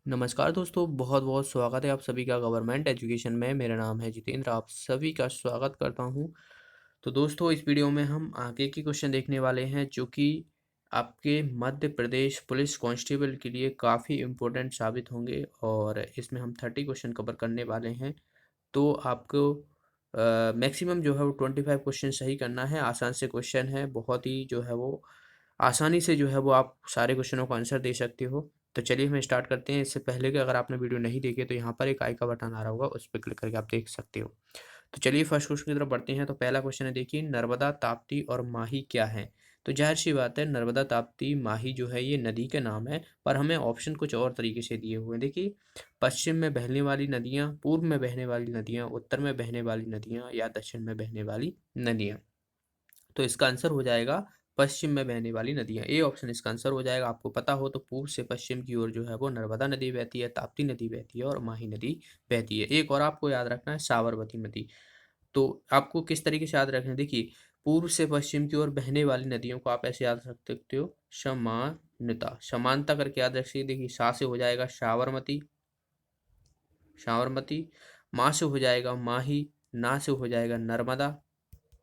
नमस्कार दोस्तों, बहुत बहुत स्वागत है आप सभी का गवर्नमेंट एजुकेशन में। मेरा नाम है जितेंद्र, आप सभी का स्वागत करता हूं। तो दोस्तों, इस वीडियो में हम आगे की क्वेश्चन देखने वाले हैं जो कि आपके मध्य प्रदेश पुलिस कांस्टेबल के लिए काफ़ी इम्पोर्टेंट साबित होंगे और इसमें हम 30 क्वेश्चन कवर करने वाले हैं। तो आपको मैक्सिमम जो है वो 25 क्वेश्चन सही करना है। आसान से क्वेश्चन है, बहुत ही जो है वो आसानी से जो है वो आप सारे क्वेश्चनों का आंसर दे सकते हो। तो चलिए हम स्टार्ट करते हैं। इससे पहले कि अगर आपने वीडियो नहीं देखी तो यहाँ पर एक आई का बटन आ रहा होगा, उस पर क्लिक करके आप देख सकते हो। तो चलिए फर्स्ट क्वेश्चन की तरफ बढ़ते हैं। तो पहला क्वेश्चन है, देखिए, नर्मदा, ताप्ती और माही क्या है? तो जाहिर सी बात है, नर्मदा, ताप्ती, माही जो है ये नदी के नाम है, पर हमें ऑप्शन कुछ और तरीके से दिए हुए हैं। देखिए, पश्चिम में बहने वाली नदियाँ, पूर्व में बहने वाली नदियाँ, उत्तर में बहने वाली नदियाँ या दक्षिण में बहने वाली नदियाँ। तो इसका आंसर हो जाएगा पश्चिम में बहने वाली नदियाँ। ए ऑप्शन इसका आंसर हो जाएगा। आपको पता हो तो पूर्व से पश्चिम की ओर जो है वो नर्मदा नदी बहती है, ताप्ती नदी बहती है और माही नदी बहती है। एक और आपको याद रखना है, साबरमती नदी। तो आपको किस तरीके से याद रखना है? देखिए, पूर्व से पश्चिम की ओर बहने वाली नदियों को आप ऐसे याद रख सकते हो, समानता, समानता करके याद रख सकते। देखिए, सा से हो जाएगा साबरमती, साबरमती, माँ से हो जाएगा माही, ना से हो जाएगा नर्मदा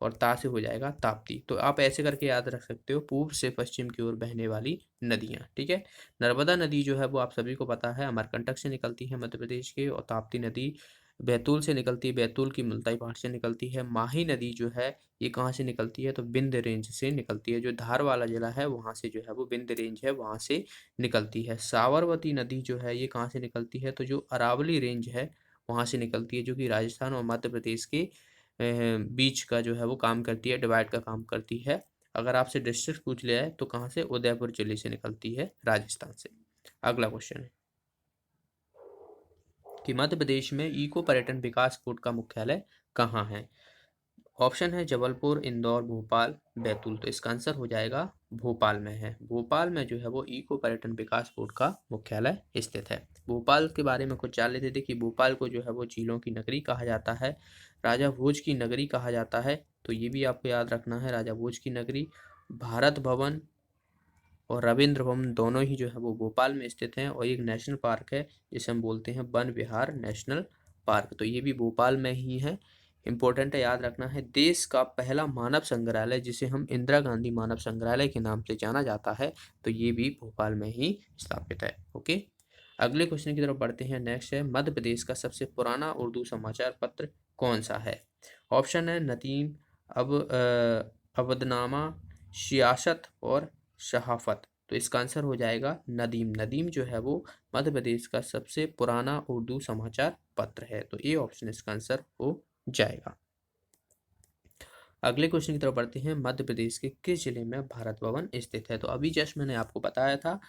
और ता से हो जाएगा ताप्ती। तो आप ऐसे करके याद रख सकते हो, पूर्व से पश्चिम की ओर बहने वाली नदियाँ। ठीक है। नर्मदा नदी जो है वो आप सभी को पता है अमरकंटक से निकलती है मध्य प्रदेश के, और ताप्ती नदी बैतूल से निकलती है, बैतूल की मुल्ताई पहाड़ से निकलती है। माही नदी जो है ये कहाँ से निकलती है? तो विंध्य रेंज से निकलती है। जो धार वाला जिला है वहाँ से जो है वो विंध्य रेंज है, वहाँ से निकलती है। साबरमती नदी जो है ये कहाँ से निकलती है? तो जो अरावली रेंज है वहाँ से निकलती है, जो कि राजस्थान और मध्य प्रदेश के बीच का जो है वो काम करती है, डिवाइड का काम करती है। अगर आपसे डिस्ट्रिक्ट पूछ लिया है तो कहाँ से? उदयपुर जिले से निकलती है, राजस्थान से। अगला क्वेश्चन है कि मध्य प्रदेश में इको पर्यटन विकास बोर्ड का मुख्यालय कहाँ है? ऑप्शन है जबलपुर, इंदौर, भोपाल, बैतूल। तो इसका आंसर हो जाएगा भोपाल में है। भोपाल में जो है वो इको पर्यटन विकास बोर्ड का मुख्यालय स्थित है। भोपाल के बारे में कुछ जान लेते। देखिए, भोपाल को जो है वो झीलों की नगरी कहा जाता है, राजा भोज की नगरी कहा जाता है। तो ये भी आपको याद रखना है, राजा भोज की नगरी। भारत भवन और रविंद्र भवन दोनों ही जो है वो भोपाल में स्थित हैं, और एक नेशनल पार्क है जिसे हम बोलते हैं वन विहार नेशनल पार्क, तो ये भी भोपाल में ही है। इंपॉर्टेंट है, याद रखना है। देश का पहला मानव संग्रहालय जिसे हम इंदिरा गांधी मानव संग्रहालय के नाम से जाना जाता है, तो ये भी भोपाल में ही स्थापित है। ओके, अगले क्वेश्चन की तरफ बढ़ते हैं। नेक्स्ट है, मध्य प्रदेश का सबसे पुराना उर्दू समाचार पत्र कौन सा है? ऑप्शन है नदीम, अवधनामा, सियासत और शहाफत। तो इसका आंसर हो जाएगा नदीम। नदीम जो है वो मध्य प्रदेश का सबसे पुराना उर्दू समाचार पत्र है। तो ये ऑप्शन इसका आंसर हो जाएगा। अगले क्वेश्चन की तरफ बढ़ते हैं। मध्य प्रदेश के किस जिले में भारत भवन स्थित है? तो अभी जस्ट मैंने आपको बताया था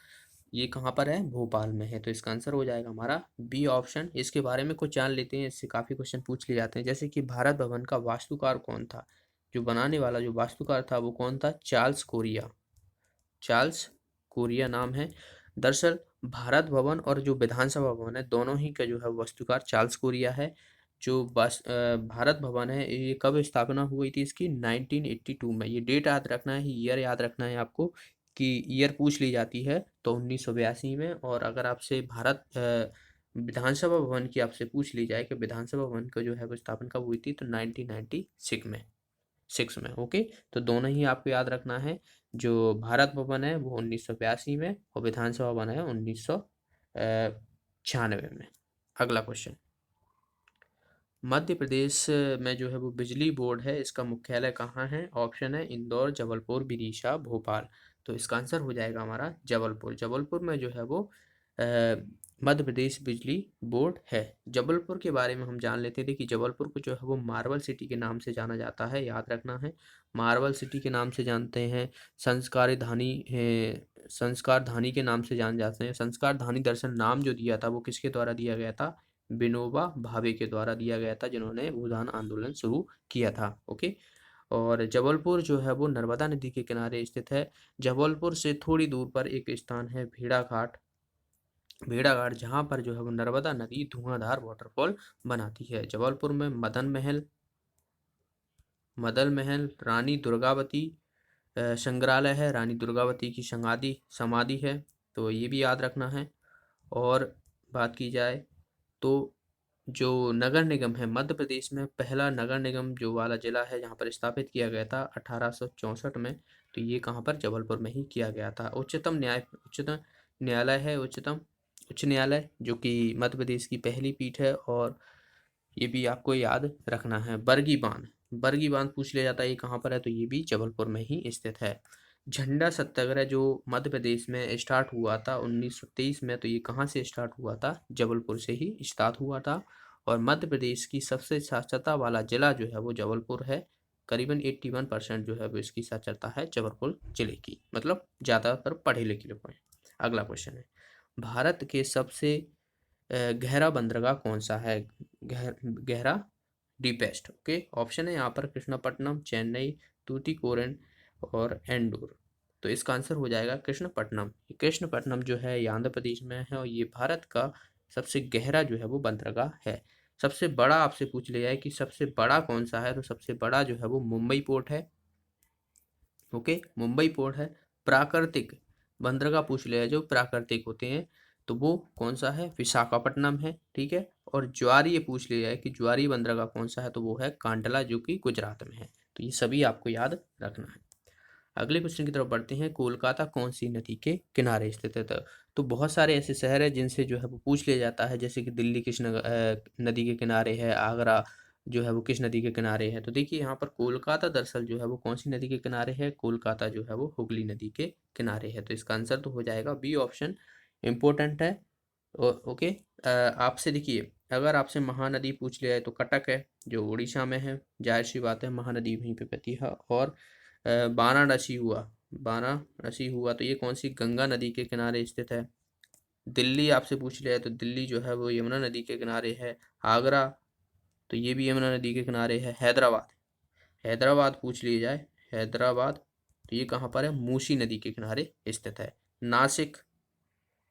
ये कहाँ पर है, भोपाल में है। तो इसका आंसर हो जाएगा हमारा बी ऑप्शन। इसके बारे में कुछ जान लेते हैं, इससे काफ़ी क्वेश्चन पूछ लिए जाते हैं। जैसे कि भारत भवन का वास्तुकार कौन था? जो बनाने वाला जो वास्तुकार था वो कौन था? Charles Korea. चार्ल्स कोरिया नाम है। दरअसल भारत भवन और जो विधानसभा भवन है दोनों ही का जो है वास्तुकार चार्ल्स कोरिया है। जो भारत भवन है ये कब स्थापना हुई थी इसकी? 1982 में। ये डेट याद रखना है, ईयर याद रखना है आपको, कि ईयर पूछ ली जाती है तो 1982 में। और अगर आपसे भारत विधानसभा भवन की आपसे पूछ ली जाए कि विधानसभा भवन का जो है वो स्थापना कब हुई थी, तो 1996 में, 6 में। ओके, तो दोनों ही आपको याद रखना है। जो भारत भवन है वो 1982 में, और विधानसभा भवन है 1996 में। अगला क्वेश्चन, मध्य प्रदेश में जो है वो बिजली बोर्ड है, इसका मुख्यालय कहाँ है? ऑप्शन है इंदौर, जबलपुर, विदिशा, भोपाल। तो इसका आंसर हो जाएगा हमारा जबलपुर। जबलपुर में जो है वो अ, मध्य प्रदेश बिजली बोर्ड है। जबलपुर के बारे में हम जान लेते हैं। देखिए, जबलपुर को जो है वो मार्बल सिटी के नाम से जाना जाता है, याद रखना है। मार्बल सिटी के नाम से जानते हैं। संस्कार धानी संस्कार धानी के नाम से जान जाते हैं। संस्कार धानी दरअसल नाम जो दिया था वो किसके द्वारा दिया गया था? विनोबा भावे के द्वारा दिया गया था, जिन्होंने भूदान आंदोलन शुरू किया था। ओके, और जबलपुर जो है वो नर्मदा नदी के किनारे स्थित है। जबलपुर से थोड़ी दूर पर एक स्थान है भेड़ाघाट। भेड़ाघाट जहाँ पर जो है वो नर्मदा नदी धुआंधार वाटरफॉल बनाती है। जबलपुर में मदन महल, रानी दुर्गावती संग्रहालय है, रानी दुर्गावती की समाधि समाधि है, तो ये भी याद रखना है। और बात की जाए तो जो नगर निगम है मध्य प्रदेश में पहला नगर निगम जो वाला जिला है जहाँ पर स्थापित किया गया था 1864 में, तो ये कहाँ पर जबलपुर में ही किया गया था। उच्चतम न्यायालय है उच्च न्यायालय जो कि मध्य प्रदेश की पहली पीठ है। और ये भी आपको याद रखना है। बरगी बांध पूछ लिया जाता है ये कहाँ पर है, तो ये भी जबलपुर में ही स्थित है। झंडा सत्याग्रह जो मध्य प्रदेश में स्टार्ट हुआ था 1923 में, तो ये कहाँ से स्टार्ट हुआ था, जबलपुर से ही स्टार्ट हुआ था। और मध्य प्रदेश की सबसे साक्षरता वाला जिला जो है वो जबलपुर है। करीबन 81% जो है वो इसकी साक्षरता है जबलपुर जिले की, मतलब ज़्यादातर पढ़े लिखे लोग हैं। अगला क्वेश्चन है, भारत के सबसे गहरा बंदरगाह कौन सा है, गहरा डीपेस्ट। ओके, ऑप्शन है यहाँ पर कृष्णपट्टनम, चेन्नई, तूतीकोरिन और एंडोर। तो इसका आंसर हो जाएगा कृष्णपट्टनम। कृष्णपट्टनम जो है ये आंध्र प्रदेश में है और ये भारत का सबसे गहरा जो है वो बंदरगाह है। सबसे बड़ा आपसे पूछ लिया है कि सबसे बड़ा कौन सा है, तो सबसे बड़ा जो है वो मुंबई पोर्ट है। ओके, मुंबई पोर्ट है। प्राकृतिक बंदरगाह पूछ लिया है जो प्राकृतिक होते हैं, तो वो कौन सा है, विशाखापट्टनम है। ठीक है, और ज्वारी ये पूछ लिया है कि ज्वारी बंदरगाह कौन सा है, तो वो है कांडला जो कि गुजरात में है। तो ये सभी आपको याद रखना है। अगले क्वेश्चन की तरफ बढ़ते हैं, कोलकाता कौन सी नदी के किनारे स्थित है। तो बहुत सारे ऐसे शहर है जिनसे जो है वो पूछ लिया जाता है, जैसे कि दिल्ली किस नदी के किनारे है, आगरा जो है वो किस नदी के किनारे है। तो देखिए यहाँ पर कोलकाता दरअसल जो है वो कौन सी नदी के किनारे है, कोलकाता जो है वो हुगली नदी के किनारे है। तो इसका आंसर तो हो जाएगा बी ऑप्शन, इम्पोर्टेंट है। ओके, आपसे देखिए अगर आपसे महानदी पूछ लिया है तो कटक है जो उड़ीसा में है, जाहिर सी बात है महानदी वहीं पे बहती है। और वाराणसी हुआ तो ये कौन सी गंगा नदी के किनारे स्थित है। दिल्ली आपसे पूछ लिया है तो दिल्ली जो है वो यमुना नदी के किनारे है। आगरा तो ये भी यमुना नदी के किनारे है। हैदराबाद पूछ लिया जाए, हैदराबाद तो ये कहाँ पर है, मूसी नदी के किनारे स्थित है। नासिक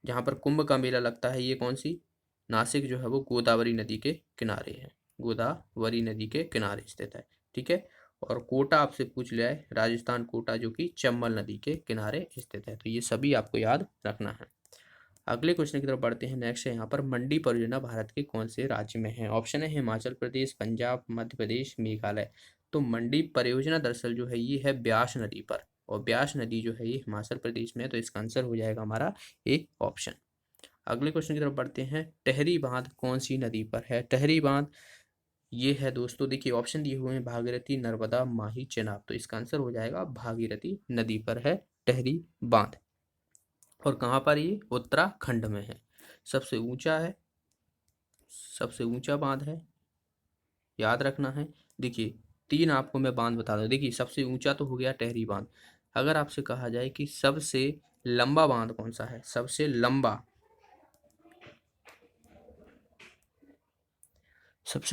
जहाँ पर कुंभ का मेला लगता है, ये कौन सी, नासिक जो है वो गोदावरी नदी के किनारे है, गोदावरी नदी के किनारे स्थित है। ठीक है, और कोटा आपसे पूछ लिया है, राजस्थान कोटा जो कि चंबल नदी के किनारे स्थित है। तो ये सभी आपको याद रखना है। अगले क्वेश्चन की तरफ बढ़ते हैं। नेक्स्ट है यहाँ पर मंडी परियोजना भारत के कौन से राज्य में है। ऑप्शन है हिमाचल प्रदेश, पंजाब, मध्य प्रदेश, मेघालय। तो मंडी परियोजना दरअसल जो है ये है ब्यास नदी पर, और ब्यास नदी जो है ये हिमाचल प्रदेश में है। तो इसका आंसर हो जाएगा हमारा ए ऑप्शन। अगले क्वेश्चन की तरफ बढ़ते हैं, टहरी बांध कौन सी नदी पर है। टहरी बांध ये है दोस्तों, देखिए ऑप्शन दिए हुए हैं भागीरथी, नर्मदा, माही, चेनाब। तो इसका आंसर हो जाएगा भागीरथी नदी पर है टहरी बांध। और कहाँ पर ये, उत्तराखंड में है। सबसे ऊंचा है, सबसे ऊंचा बांध है, याद रखना है। देखिए तीन आपको मैं बांध बता दूं। देखिए सबसे ऊंचा तो हो गया टहरी बांध। अगर आपसे कहा जाए कि सबसे लंबा बांध कौन सा है, सबसे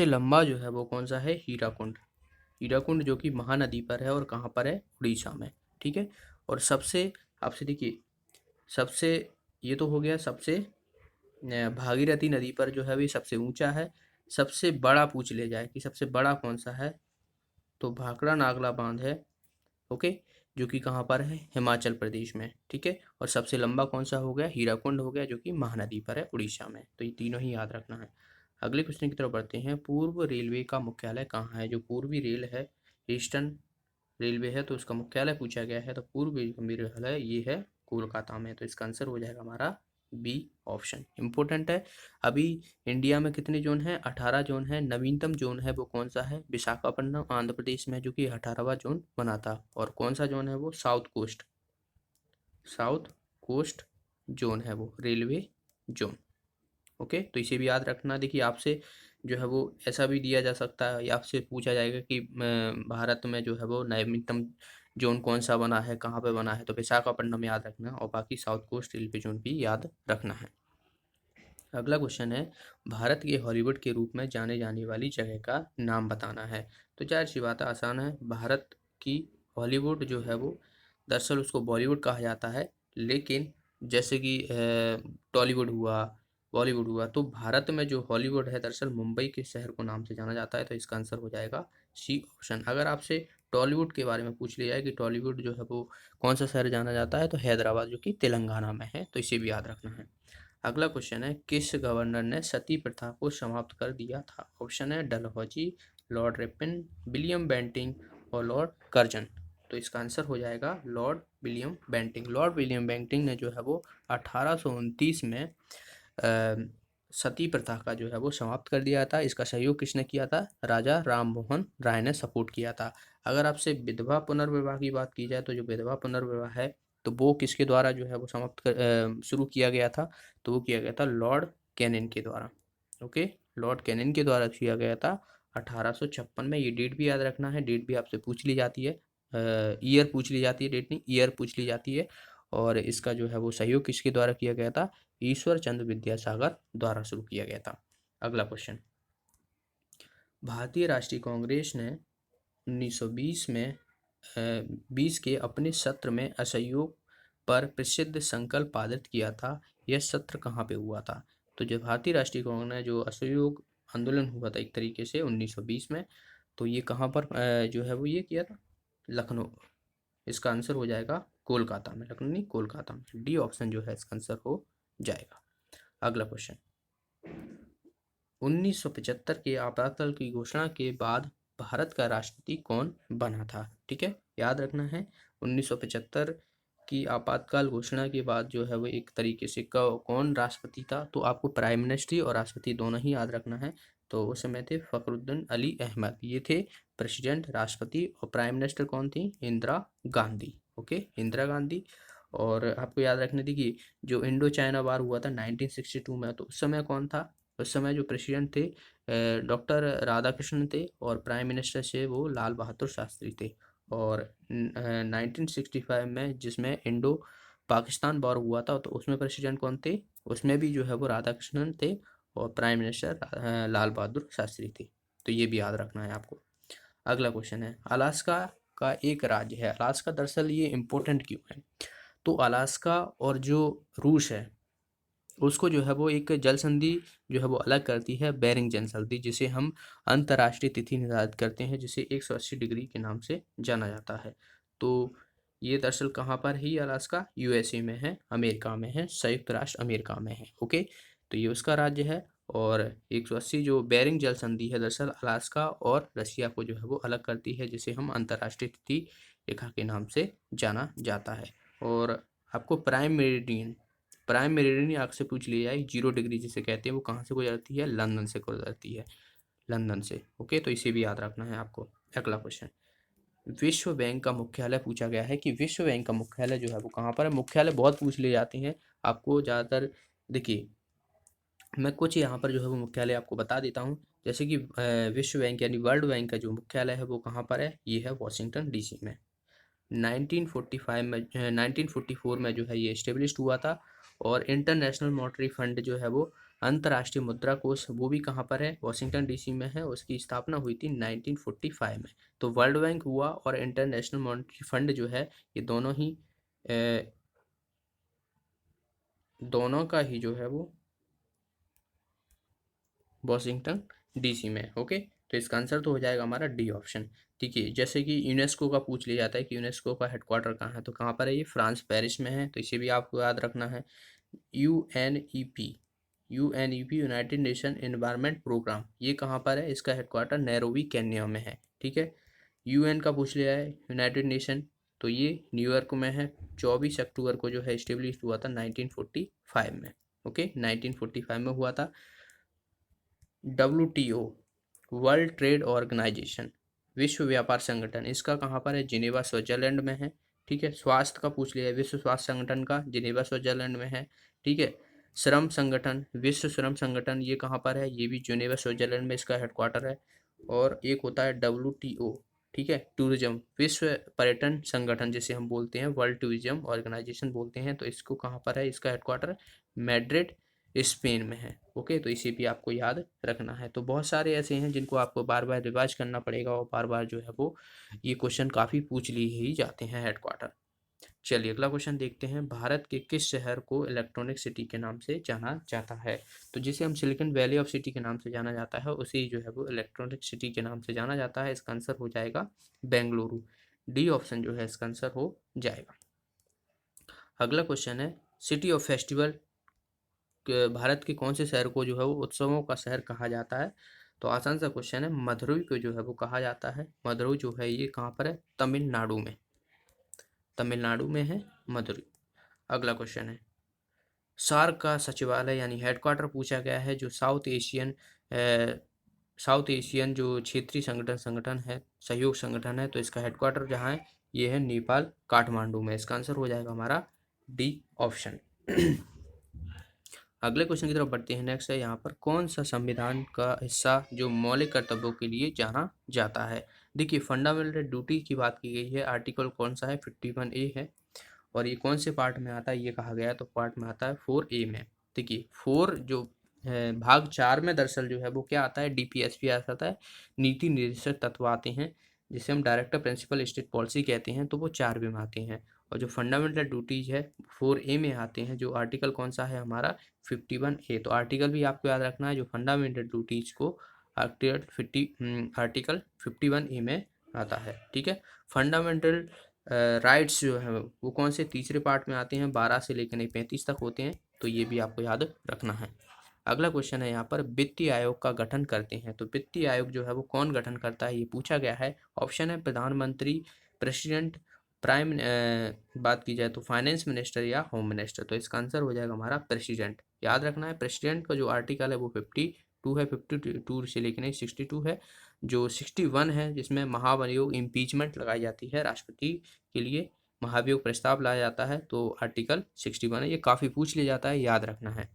लंबा जो है वो कौन सा है, हीराकुंड। हीराकुंड जो कि महानदी पर है और कहाँ पर है, उड़ीसा में। ठीक है, और सबसे आपसे देखिए सबसे, ये तो हो गया सबसे भागीरथी नदी पर जो है वो सबसे ऊंचा है। सबसे बड़ा पूछ लिया जाए कि सबसे बड़ा कौन सा है, तो भाखड़ा नागला बांध है। ओके, जो कि कहाँ पर है, हिमाचल प्रदेश में। ठीक है, और सबसे लंबा कौन सा हो गया, हीराकुंड हो गया जो कि महानदी पर है उड़ीसा में। तो ये तीनों ही याद रखना है। अगले क्वेश्चन की तरफ बढ़ते हैं, पूर्व रेलवे का मुख्यालय कहाँ है। जो पूर्वी रेल है, ईस्टर्न रेलवे है, तो उसका मुख्यालय पूछा गया है। तो पूर्व मुख्यालय ये है कोलकाता में। तो इसका आंसर हो जाएगा हमारा बी ऑप्शन, इंपॉर्टेंट है। अभी इंडिया में कितने जोन हैं, 18 जोन है। नवीनतम जोन है वो कौन सा है, विशाखापट्टनम आंध्र प्रदेश में, जो कि 18वां जोन बना था। और कौन सा जोन है वो, साउथ कोस्ट जोन है वो, रेलवे जोन। ओके, तो इसे भी याद रखना। देखिए आपसे जो है वो ऐसा भी दिया जा सकता है, या आपसे पूछा जाएगा कि भारत में जो है वो नवीनतम जोन कौन सा बना है, कहाँ पे बना है। तो विशाखापट्टनम याद रखना, और बाकी साउथ कोस्ट रेलवे जोन भी याद रखना है। अगला क्वेश्चन है, भारत के हॉलीवुड के रूप में जाने जाने वाली जगह का नाम बताना है। तो जाहिर सी बात है, आसान है। भारत की हॉलीवुड जो है वो दरअसल उसको बॉलीवुड कहा जाता है, लेकिन जैसे कि टॉलीवुड हुआ, बॉलीवुड हुआ, तो भारत में जो हॉलीवुड है दरअसल मुंबई के शहर को नाम से जाना जाता है। तो इसका आंसर हो जाएगा सी ऑप्शन। अगर आपसे टॉलीवुड के बारे में पूछ लिया जाए कि टॉलीवुड जो है वो कौन सा शहर जाना जाता है, तो हैदराबाद जो कि तेलंगाना में है। तो इसे भी याद रखना है। अगला क्वेश्चन है, किस गवर्नर ने सती प्रथा को समाप्त कर दिया था? ऑप्शन है Dalhousie, Lord Ripon, William Bentinck और लॉर्ड कर्जन। तो इसका आंसर हो जाएगा Lord William Bentinck. Lord William Bentinck ने जो है वो 1829 में सती प्रथा का जो है वो समाप्त कर दिया था। इसका सहयोग किसने किया था? राजा राम मोहन राय ने सपोर्ट किया था। अगर आपसे विधवा पुनर्विवाह की बात की जाए तो जो विधवा पुनर्विवाह है तो वो किसके द्वारा जो है वो शुरू किया गया था? तो वो किया गया था लॉर्ड कैनिंग के द्वारा। ओके, लॉर्ड कैनिंग के द्वारा किया गया था 1856 में। ये डेट भी याद रखना है, डेट भी आपसे पूछ ली जाती है, ईयर पूछ ली जाती है, डेट नहीं, ईयर पूछ ली जाती है। और इसका जो है वो सहयोग किसके द्वारा किया गया था? ईश्वर चंद्र विद्यासागर द्वारा शुरू किया गया था। अगला क्वेश्चन, भारतीय राष्ट्रीय कांग्रेस ने 1920 में 20 के अपने सत्र में असहयोग पर प्रसिद्ध संकल्प पारित किया था। यह सत्र कहाँ पे हुआ था? तो जो भारतीय राष्ट्रीय कांग्रेस ने जो असहयोग आंदोलन हुआ था एक तरीके से 1920 में, तो ये कहाँ पर जो है वो ये किया था? लखनऊ। इसका आंसर हो जाएगा कोलकाता में, लखनऊ नहीं कोलकाता में। डी ऑप्शन जो है इसका आंसर हो जाएगा। अगला क्वेश्चन, 1975 के आपातकाल की घोषणा के बाद भारत का राष्ट्रपति कौन बना था? ठीक है, याद रखना है 1975 की आपातकाल घोषणा के बाद जो है वो एक तरीके से कौन राष्ट्रपति था? तो आपको प्राइम मिनिस्टर और राष्ट्रपति दोनों ही याद रखना है। तो उस समय थे फखरुद्दीन अली अहमद, ये थे प्रेसिडेंट, राष्ट्रपति। और प्राइम मिनिस्टर कौन थी? इंदिरा गांधी। ओके, इंदिरा गांधी। और आपको याद रखना थी कि जो इंडो चाइना वार हुआ था 1962 में, तो उस समय कौन था? उस समय जो प्रेसिडेंट थे डॉक्टर राधाकृष्णन थे और प्राइम मिनिस्टर से वो लाल बहादुर शास्त्री थे। और 1965 में जिसमें इंडो पाकिस्तान वॉर हुआ था तो उसमें प्रेसिडेंट कौन थे? उसमें भी जो है वो राधाकृष्णन थे और प्राइम मिनिस्टर लाल बहादुर शास्त्री थे। तो ये भी याद रखना है आपको। अगला क्वेश्चन है, अलास्का का एक राज्य है। अलास्का दरअसल ये इम्पोर्टेंट क्यों है? तो अलास्का और जो रूस है उसको जो है वो एक जल संधि जो है वो अलग करती है, बेरिंग जल संधि, जिसे हम अंतर्राष्ट्रीय तिथि निर्धारित करते हैं, जिसे 180 डिग्री के नाम से जाना जाता है। तो ये दरअसल कहाँ पर है? अलास्का यूएसए में है, अमेरिका में है, संयुक्त राष्ट्र अमेरिका में है। ओके, तो ये उसका राज्य है। और 180 जो बेरिंग जल संधि है दरअसल अलास्का और रशिया को जो है वो अलग करती है, जिसे हम अंतर्राष्ट्रीय तिथि रेखा के नाम से जाना जाता है। और आपको प्राइम मेरिडियन आपसे पूछ लिया जाए, 0 डिग्री जिसे कहते हैं, वो कहाँ से गुजरती है? लंदन से गुजरती है, लंदन से। ओके, तो इसे भी याद रखना है आपको। अगला क्वेश्चन, विश्व बैंक का मुख्यालय पूछा गया है कि विश्व बैंक का मुख्यालय जो है वो कहाँ पर है? मुख्यालय बहुत पूछ लिए जाते हैं आपको ज़्यादातर। देखिए, मैं कुछ यहाँ पर जो है वो मुख्यालय आपको बता देता हूँ। जैसे कि विश्व बैंक यानी वर्ल्ड बैंक का जो मुख्यालय है वो कहाँ पर है? ये है वॉशिंगटन डीसी में। 1945 में 1944 में जो है ये इस्टेब्लिश्ड हुआ था। और इंटरनेशनल मॉनेटरी फंड जो है वो अंतर्राष्ट्रीय मुद्रा कोष, वो भी कहाँ पर है? वॉशिंगटन डीसी में है। उसकी स्थापना हुई थी 1945 में। तो वर्ल्ड बैंक हुआ और इंटरनेशनल मॉनेटरी फंड जो है ये दोनों का ही जो है वो वॉशिंगटन डीसी में। ओके, तो इसका आंसर तो हो जाएगा हमारा डी ऑप्शन। ठीक है, जैसे कि यूनेस्को का पूछ लिया जाता है कि यूनेस्को का हेडक्वार्टर कहाँ है, तो कहाँ पर है? ये फ्रांस पेरिस में है। तो इसे भी आपको याद रखना है। UNEP, UNEP united nation environment programme, ये कहाँ पर है? इसका हेडक्वार्टर नैरोबी केन्या में है। ठीक है, यूएन का पूछ लिया है, यूनाइटेड नेशन, तो ये न्यूयॉर्क में है। 24 अक्टूबर को जो है इस्टेब्लिश हुआ था 1945 में। ओके, 1945 में हुआ था। WTO, वर्ल्ड ट्रेड ऑर्गेनाइजेशन, विश्व व्यापार संगठन, इसका कहाँ पर है? जिनेवा स्विट्जरलैंड में है। ठीक है, स्वास्थ्य का पूछ लिया है, विश्व स्वास्थ्य संगठन का जिनेवा स्विट्जरलैंड में है। ठीक है, श्रम संगठन, विश्व श्रम संगठन, ये कहाँ पर है? ये भी जिनेवा स्विट्जरलैंड में इसका हेडक्वार्टर है। और एक होता है WTO, ठीक है, टूरिज्म, विश्व पर्यटन संगठन जिसे हम बोलते हैं, वर्ल्ड टूरिज्म ऑर्गेनाइजेशन बोलते हैं, तो इसको कहाँ पर है? इसका हेडक्वार्टर मैड्रिड स्पेन में है। ओके, तो इसे भी आपको याद रखना है। तो बहुत सारे ऐसे हैं जिनको आपको बार बार रिवाइज करना पड़ेगा और बार बार जो है वो ये क्वेश्चन काफ़ी पूछ लिए ही जाते हैं हेडक्वार्टर। चलिए अगला क्वेश्चन देखते हैं, भारत के किस शहर को इलेक्ट्रॉनिक सिटी के नाम से जाना जाता है? तो जिसे हम सिलिकॉन वैली ऑफ सिटी के नाम से जाना जाता है, उसे जो है वो इलेक्ट्रॉनिक सिटी के नाम से जाना जाता है। इसका आंसर हो जाएगा बेंगलुरु। डी ऑप्शन जो है इसका आंसर हो जाएगा। अगला क्वेश्चन है, सिटी ऑफ फेस्टिवल भारत के कौन से शहर को जो है वो उत्सवों का शहर कहा जाता है? तो आसान सा क्वेश्चन है, मदुरई को जो है वो कहा जाता है। मदुरई जो है ये कहाँ पर है? तमिलनाडु में, तमिलनाडु में है मदुरई। अगला क्वेश्चन है, सार्क का सचिवालय यानी हेडक्वार्टर पूछा गया है, जो साउथ एशियन जो क्षेत्रीय संगठन है, सहयोग संगठन है, तो इसका हेडक्वार्टर जहाँ है ये है नेपाल काठमांडू में। इसका आंसर हो जाएगा हमारा डी ऑप्शन। अगले क्वेश्चन की तरफ बढ़ते हैं। नेक्स्ट है यहाँ पर, कौन सा संविधान का हिस्सा जो मौलिक कर्तव्यों के लिए जाना जाता है? देखिए, फंडामेंटल ड्यूटी की बात की गई है, आर्टिकल कौन सा है? 51A है। और ये कौन से पार्ट में आता है ये कहा गया है? तो पार्ट में आता है 4A में। देखिए 4 जो है भाग 4 में दरअसल जो है वो क्या आता है? DPSP आता है, नीति निर्देशक तत्व आते हैं, जिसे हम डायरेक्टर प्रिंसिपल स्टेट पॉलिसी कहते हैं, तो वो 4B में आते हैं। और जो फंडामेंटल ड्यूटीज है 4A में आते हैं, जो आर्टिकल कौन सा है हमारा? 51A। तो आर्टिकल भी आपको याद रखना है, जो फंडामेंटल ड्यूटीज को आर्टिकल 51A में आता है। ठीक है। फंडामेंटल राइट्स जो है वो कौन से? तीसरे पार्ट में आते हैं, 12 से लेकर 35 तक होते हैं, तो ये भी आपको याद रखना है। अगला क्वेश्चन है यहाँ पर, वित्तीय आयोग का गठन करते हैं, तो वित्तीय आयोग जो है वो कौन गठन करता है ये पूछा गया है। ऑप्शन है प्रधानमंत्री, प्रेसिडेंट, बात की जाए तो फाइनेंस मिनिस्टर या होम मिनिस्टर। तो इसका आंसर हो जाएगा हमारा प्रेसिडेंट। याद रखना है, प्रेसिडेंट का जो आर्टिकल है वो 52 है, 52 से लेकर 62 है। जो 61 है जिसमें महाभियोग इम्पीचमेंट लगाई जाती है, राष्ट्रपति के लिए महाभियोग प्रस्ताव लाया जाता है, तो आर्टिकल 61 है। ये काफ़ी पूछ लिया जाता है, याद रखना है।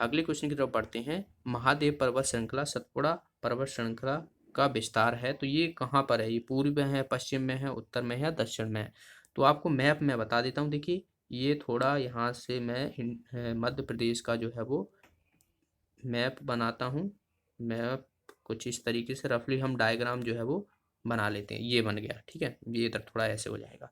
अगले क्वेश्चन की तरफ बढ़ते हैं। महादेव पर्वत श्रृंखला सतपुड़ा पर्वत श्रृंखला का विस्तार है, तो ये कहाँ पर है? ये पूर्व में है, पश्चिम में है, उत्तर में है या दक्षिण में है? तो आपको मैप में बता देता हूँ। देखिए ये थोड़ा यहाँ से मैं मध्य प्रदेश का जो है वो मैप बनाता हूँ। मैप कुछ इस तरीके से रफली हम डायग्राम जो है वो बना लेते हैं। ये बन गया, ठीक है। ये इधर थोड़ा ऐसे हो जाएगा।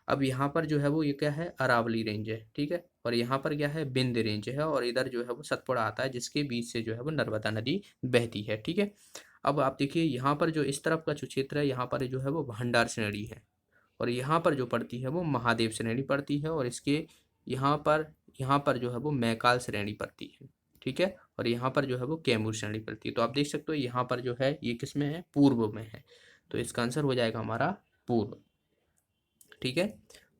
अब यहाँ पर जो है वो ये क्या है? अरावली रेंज है, ठीक है। और यहाँ पर क्या है? बिंद रेंज है। और इधर जो है वो सतपुड़ा आता है, जिसके बीच से जो है वो नर्मदा नदी बहती है, ठीक है। अब आप देखिए यहाँ पर जो इस तरफ का जो क्षेत्र है, यहाँ पर जो है वो भंडार श्रेणी है, और यहाँ पर जो पड़ती है वो महादेव श्रेणी पड़ती है, और इसके यहाँ पर जो है वो मैकाल श्रेणी पड़ती है, ठीक है। और यहाँ पर जो है वो कैमूर श्रेणी पड़ती है। तो आप देख सकते हो यहाँ पर जो है ये किस में है? पूर्व में है। तो इसका आंसर हो जाएगा हमारा पूर्व, ठीक है।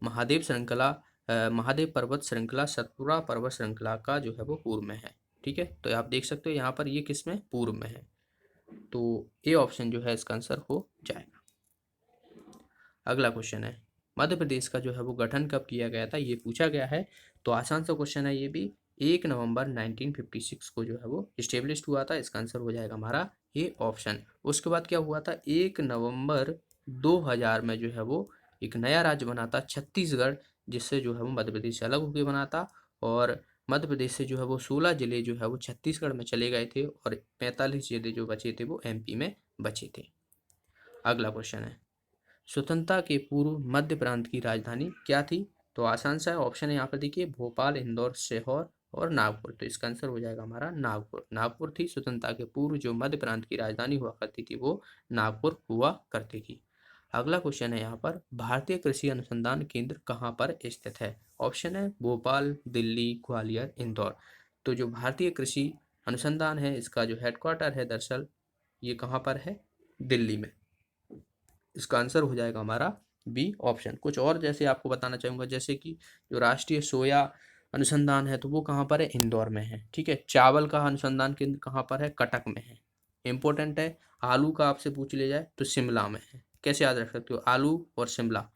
महादेव श्रृंखला महादेव पर्वत श्रृंखला सतपुड़ा पर्वत श्रृंखला का जो है वो पूर्व में है, ठीक है। तो आप देख सकते हो यहाँ पर ये किस में? पूर्व में है। तो ए ऑप्शन जो है इसका आंसर हो जाएगा। अगला क्वेश्चन है, मध्य प्रदेश का जो है वो गठन कब किया गया था ये पूछा गया है। तो आसान सा क्वेश्चन है ये भी। 1 नवंबर 1956 को जो है वो इस्टेब्लिश हुआ था। इसका आंसर हो जाएगा हमारा ए ऑप्शन। उसके बाद क्या हुआ था? 1 नवंबर 2000 में जो है वो एक नया राज्य बना था छत्तीसगढ़, जिससे जो है वो मध्य प्रदेश से अलग होकर बना था। और मध्य प्रदेश से जो है वो 16 जिले जो है वो छत्तीसगढ़ में चले गए थे, और 45 जिले जो बचे थे वो MP में बचे थे। अगला क्वेश्चन है, स्वतंत्रता के पूर्व मध्य प्रांत की राजधानी क्या थी? तो आसान सा है, ऑप्शन है यहाँ पर देखिए, भोपाल, इंदौर, सीहोर और नागपुर। तो इसका आंसर हो जाएगा हमारा नागपुर। नागपुर थी स्वतंत्रता के पूर्व जो मध्य प्रांत की राजधानी हुआ करती थी, वो नागपुर हुआ करती थी। अगला क्वेश्चन है यहाँ पर, भारतीय कृषि अनुसंधान केंद्र कहाँ पर स्थित है? ऑप्शन है भोपाल, दिल्ली, ग्वालियर, इंदौर। तो जो भारतीय कृषि अनुसंधान है इसका जो हेडक्वार्टर है दरअसल ये कहाँ पर है? दिल्ली में। इसका आंसर हो जाएगा हमारा बी ऑप्शन। कुछ और जैसे आपको बताना चाहूँगा, जैसे कि जो राष्ट्रीय सोया अनुसंधान है तो वो कहाँ पर है? इंदौर में है, ठीक है। चावल का अनुसंधान केंद्र कहाँ पर है? कटक में है। इंपॉर्टेंट है। आलू का आपसे पूछ लिया जाए तो शिमला में है। कैसे याद रख सकते हो? आलू और शिमला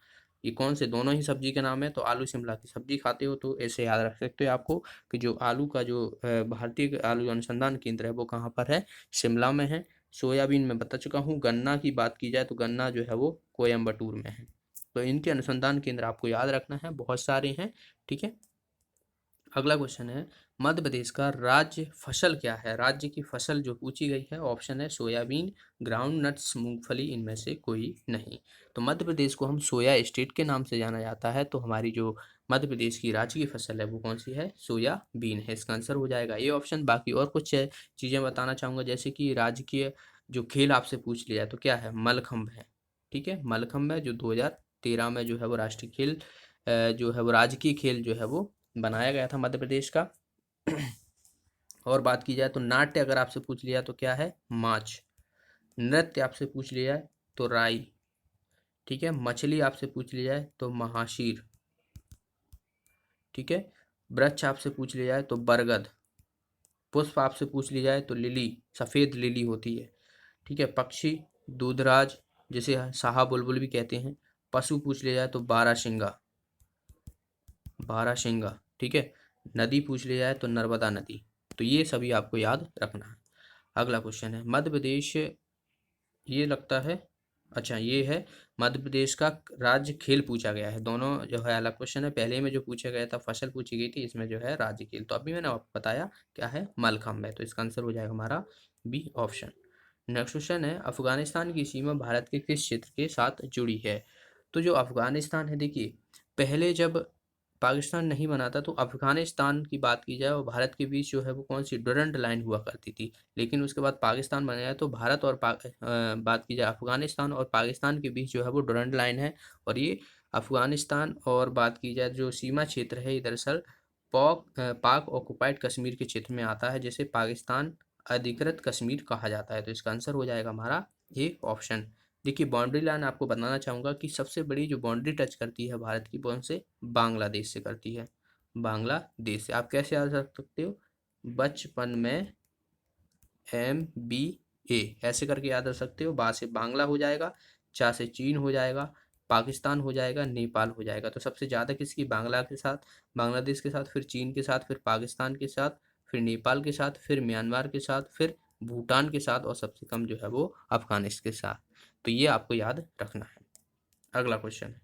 ये कौन से? दोनों ही सब्जी के नाम है। तो आलू शिमला की सब्जी खाते हो तो ऐसे याद रख सकते हो आपको कि जो आलू का जो भारतीय आलू अनुसंधान केंद्र है वो कहाँ पर है? शिमला में है। सोयाबीन में बता चुका हूँ। गन्ना की बात की जाए तो गन्ना जो है वो कोयम्बटूर में है। तो इनके अनुसंधान केंद्र आपको याद रखना है, बहुत सारे हैं, ठीक है। अगला क्वेश्चन है, मध्य प्रदेश का राज्य फसल क्या है? राज्य की फसल जो पूछी गई है, ऑप्शन है सोयाबीन, ग्राउंड नट्स, मूंगफली, इनमें से कोई नहीं। तो मध्य प्रदेश को हम सोया स्टेट के नाम से जाना जाता है, तो हमारी जो मध्य प्रदेश की राज्य की फसल है वो कौन सी है? सोयाबीन है। इसका आंसर हो जाएगा ये ऑप्शन। बाकी और कुछ चीज़ें बताना चाहूँगा, जैसे कि राजकीय जो खेल आपसे पूछ लिया तो क्या है? मलखम्ब है, ठीक है। मलखम्ब है जो 2013 में जो है वो राष्ट्रीय खेल जो है वो राजकीय खेल जो है वो बनाया गया था मध्य प्रदेश का। और बात की जाए तो नाट्य अगर आपसे पूछ लिया तो क्या है, माछ। नृत्य आपसे पूछ लिया है तो राई। ठीक है, मछली आपसे पूछ लिया है तो महाशीर। ठीक है, वृक्ष आपसे पूछ लिया है तो बरगद। पुष्प आपसे पूछ लिया है तो लिली, सफेद लिली होती है। ठीक है, पक्षी दूधराज, जिसे साहा बुलबुल भी कहते हैं। पशु पूछ लिया जाए तो बारहसिंगा, बारहसिंगा। ठीक है, नदी पूछ लिया जाए तो नर्मदा नदी। तो ये सभी आपको याद रखना है। अगला क्वेश्चन है मध्य प्रदेश, ये लगता है, अच्छा ये है मध्य प्रदेश का राज्य खेल पूछा गया है। दोनों जो है अलग क्वेश्चन है। पहले में जो पूछा गया था फसल पूछी गई थी, इसमें जो है राज्य खेल। तो अभी मैंने आपको बताया क्या है, मलखम्ब है। तो इसका आंसर हो जाएगा हमारा बी ऑप्शन। नेक्स्ट क्वेश्चन है अफगानिस्तान की सीमा भारत के किस क्षेत्र के साथ जुड़ी है। तो जो अफगानिस्तान है, देखिए पहले जब पाकिस्तान नहीं बना था तो अफगानिस्तान की बात की जाए और भारत के बीच जो है वो कौन सी डोरंट लाइन हुआ करती थी। लेकिन उसके बाद पाकिस्तान बन गया तो भारत और बात की जाए अफगानिस्तान और पाकिस्तान के बीच जो है वो डोरंट लाइन है। और ये अफगानिस्तान और बात की जाए जो सीमा क्षेत्र है ये दरअसल पाक ऑक्युपाइड कश्मीर के क्षेत्र में आता है, जिसे पाकिस्तान अधिकृत कश्मीर कहा जाता है। तो इसका आंसर हो जाएगा हमारा ये ऑप्शन। देखिए बाउंड्री लाइन आपको बताना चाहूँगा कि सबसे बड़ी जो बाउंड्री टच करती है भारत की कौन से, बांग्लादेश से करती है। बांग्लादेश से। आप कैसे याद रख सकते हो, बचपन में MBA ऐसे करके याद रख सकते हो। बा से बांग्ला हो जाएगा, चा से चीन हो जाएगा, पाकिस्तान हो जाएगा, नेपाल हो जाएगा। तो सबसे ज़्यादा किसकी, बांग्ला के साथ, बांग्लादेश के साथ, फिर चीन के साथ, फिर पाकिस्तान के साथ, फिर नेपाल के साथ, फिर म्यांमार के साथ, फिर भूटान के साथ, और सबसे कम जो है वो अफगानिस्तान के साथ। तो ये आपको याद रखना है। अगला क्वेश्चन है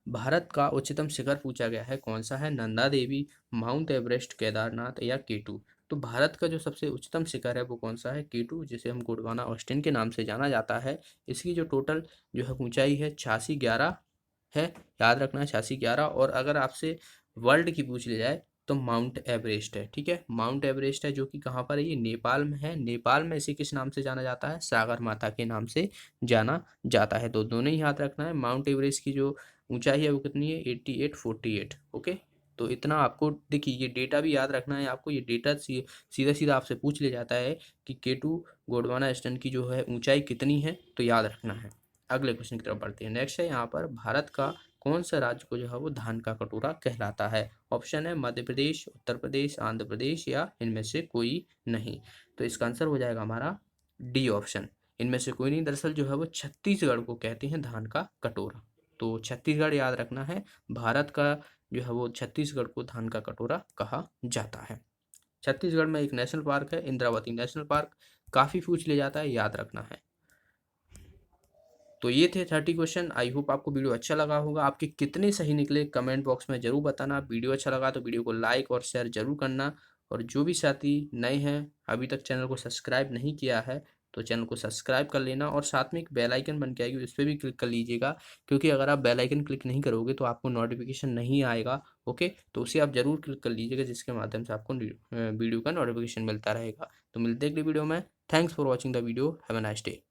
भारत का उच्चतम शिखर पूछा गया है, कौन सा है, नंदा देवी, माउंट एवरेस्ट, केदारनाथ या केटू। तो भारत का जो सबसे उच्चतम शिखर है वो कौन सा है, केटू, जिसे हम गोंडवाना ऑस्टिन के नाम से जाना जाता है। इसकी जो टोटल जो है ऊंचाई है 8611 है, याद रखना है 8611। और अगर आपसे वर्ल्ड की पूछ ली जाए तो माउंट एवरेस्ट है। ठीक है, माउंट एवरेस्ट है जो कि कहाँ पर है, ये नेपाल में है। नेपाल में इसे किस नाम से जाना जाता है, सागर माता के नाम से जाना जाता है। तो दोनों ही याद रखना है। माउंट एवरेस्ट की जो ऊंचाई है वो कितनी है, 8848। ओके, तो इतना आपको देखिए, ये डेटा भी याद रखना है आपको। ये डेटा सीधा सीधा आपसे पूछ लिया जाता है कि केटू गोंडवाना स्टन की जो है ऊंचाई कितनी है, तो याद रखना है। अगले क्वेश्चन की तरफ बढ़ते हैं। नेक्स्ट है यहाँ पर भारत का कौन सा राज्य को जो है वो धान का कटोरा कहलाता है। ऑप्शन है मध्य प्रदेश, उत्तर प्रदेश, आंध्र प्रदेश या इनमें से कोई नहीं। तो इसका आंसर हो जाएगा हमारा डी ऑप्शन, इनमें से कोई नहीं। दरअसल जो है वो छत्तीसगढ़ को कहते हैं धान का कटोरा। तो छत्तीसगढ़ याद रखना है, भारत का जो है वो छत्तीसगढ़ को धान का कटोरा कहा जाता है। छत्तीसगढ़ में एक नेशनल पार्क है, इंद्रावती नेशनल पार्क, काफ़ी पूछ लिया जाता है, याद रखना है। तो ये थे 30 क्वेश्चन। आई होप आपको वीडियो अच्छा लगा होगा। आपके कितने सही निकले कमेंट बॉक्स में ज़रूर बताना। वीडियो अच्छा लगा तो वीडियो को लाइक और शेयर ज़रूर करना। और जो भी साथी नए हैं, अभी तक चैनल को सब्सक्राइब नहीं किया है, तो चैनल को सब्सक्राइब कर लेना। और साथ में एक बेल आइकन बन के आएगी, उस पर भी क्लिक कर लीजिएगा, क्योंकि अगर आप बेल आइकन क्लिक नहीं करोगे तो आपको नोटिफिकेशन नहीं आएगा। ओके, तो उसे आप ज़रूर क्लिक कर लीजिएगा, जिसके माध्यम से आपको वीडियो का नोटिफिकेशन मिलता रहेगा। तो मिलते हैं अगली वीडियो में। Thanks for watching the video. Have a nice day.